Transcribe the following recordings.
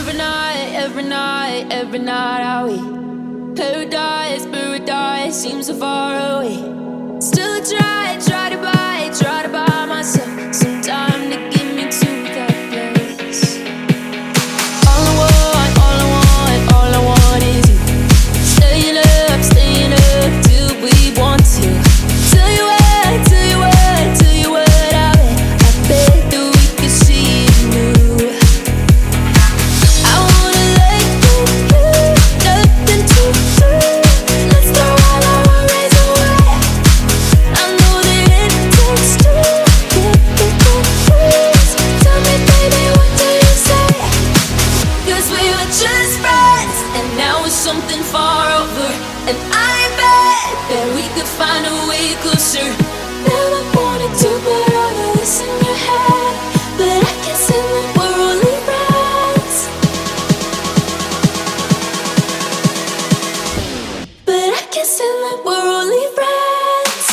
every night are we paradise seems so far away. Still try to buy myself some time to get me to that place. All I want is you. Staying up till we want to. Tell you what I bet that we could see it new. I wanna let you, nothing to do. Let's throw all our worries away. I know that it takes two to get me confused. Tell me, baby, what do you say? 'Cause we were just friends, and now it's something far over. And I bet that we could find a way closer. Never wanted to put all of this in your head, but I can't say that we're only friends. But I can't say that we're only friends.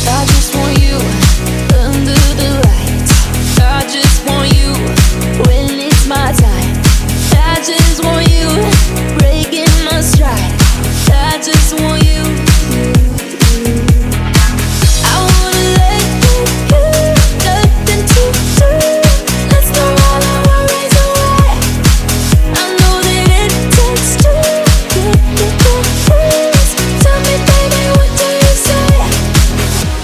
I just want you under the lights. I just want you when it's my time. I just want you breaking my stride. I just want you. I wanna let you, nothing to do. Let's throw all our worries away. I know that it takes two to get me confused. Tell me, baby, what do you say?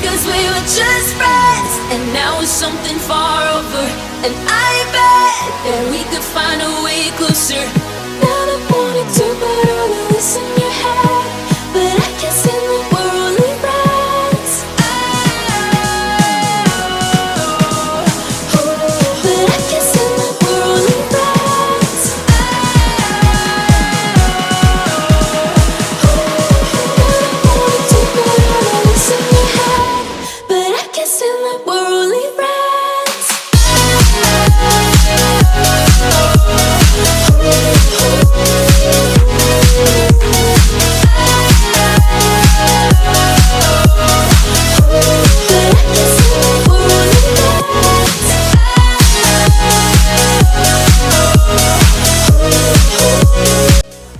'Cause we were just friends, and now it's something far over. And I bet that we could find a way closer. Never wanted to put all of this in your head, but I can't say that we're only friends. But I can't say that we're only friends. Never wanted to put all of this in your head, but I can't say that we're only friends.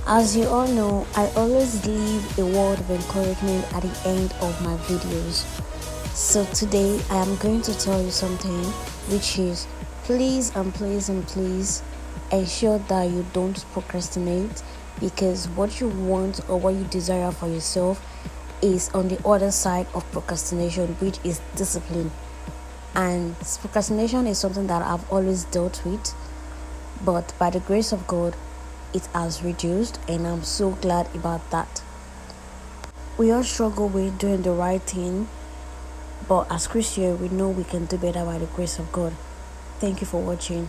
As you all know, I always leave a word of encouragement at the end of my videos. So today I am going to tell you something, which is please ensure that you don't procrastinate, because what you want or what you desire for yourself is on the other side of procrastination, which is discipline. And procrastination is something that I've always dealt with, but by the grace of God it has reduced, and I'm so glad about that. We all struggle with doing the right thing, but as Christians we know we can do better by the grace of God. Thank you for watching.